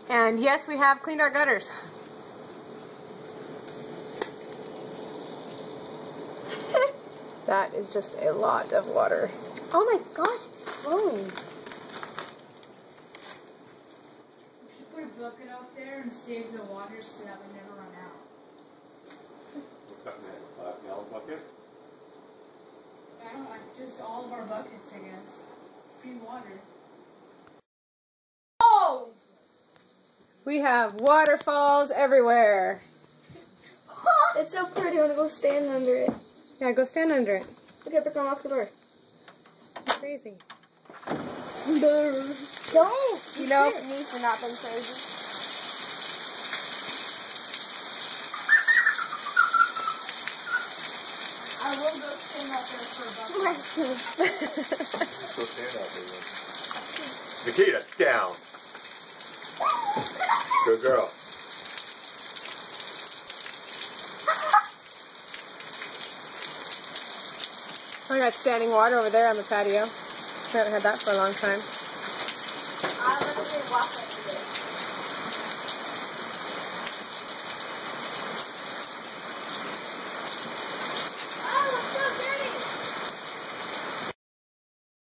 And yes, we have cleaned our gutters. That is just a lot of water. Oh my gosh, it's flowing. We should put a bucket out there and save the water so that we never run out. What's that, man? A 5-gallon bucket? I don't know, like just all of our buckets, I guess. Free water. Oh! We have waterfalls everywhere. It's so pretty. I want to go stand under it. Yeah, go stand under it. Okay, we're gonna lock the door. It's crazy. Don't! You know, Me for not being crazy. I will go stand out there for a bucket. Go stand out there, then. Nikita, down. Good girl. I got standing water over there on the patio. I haven't had that for a long time. I literally walk like this.